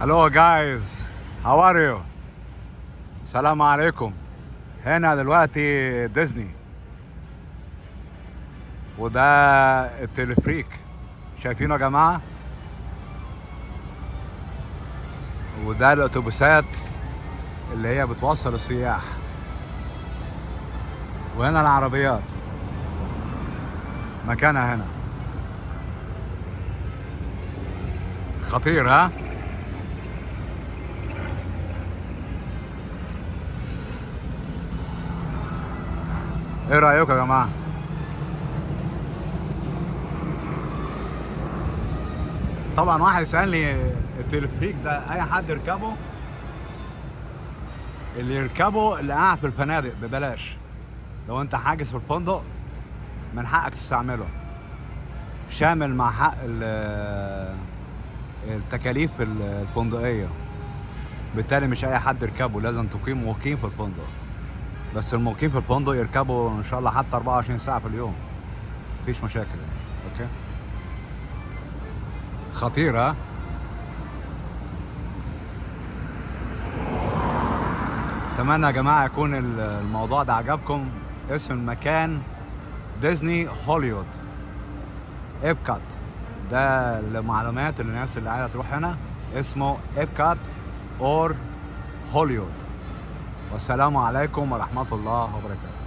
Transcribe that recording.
Hello guys, how are you? السلام عليكم. هنا دلوقتي ديزني، وده التلفريك. شايفينه يا جماعة؟ وده الأتوبيسات اللي هي بتوصل السياح، وهنا العربيات مكانها هنا. خطير ها؟ ايه رأيكم يا جماعة؟ طبعا واحد يسألني التلفريك ده اي حد يركبه؟ اللي يركبه اللي قاعد في الفنادق ببلاش. لو انت حاجز في الفندق من حقك تستعمله، شامل مع حق التكاليف الفندقية. بالتالي مش اي حد يركبه، لازم تقيم مقيم في الفندق. بس المقيم في الفندق يركبه ان شاء الله حتى 24 ساعة في اليوم، مفيش مشاكل يعني. اوكي، خطيرة. اتمنى يا جماعة يكون الموضوع ده عجبكم. اسم المكان ديزني هوليوود إبكات. ده لمعلومات الناس اللي عايزة تروح هنا، اسمه إبكات اور هوليوود. والسلام عليكم ورحمة الله وبركاته.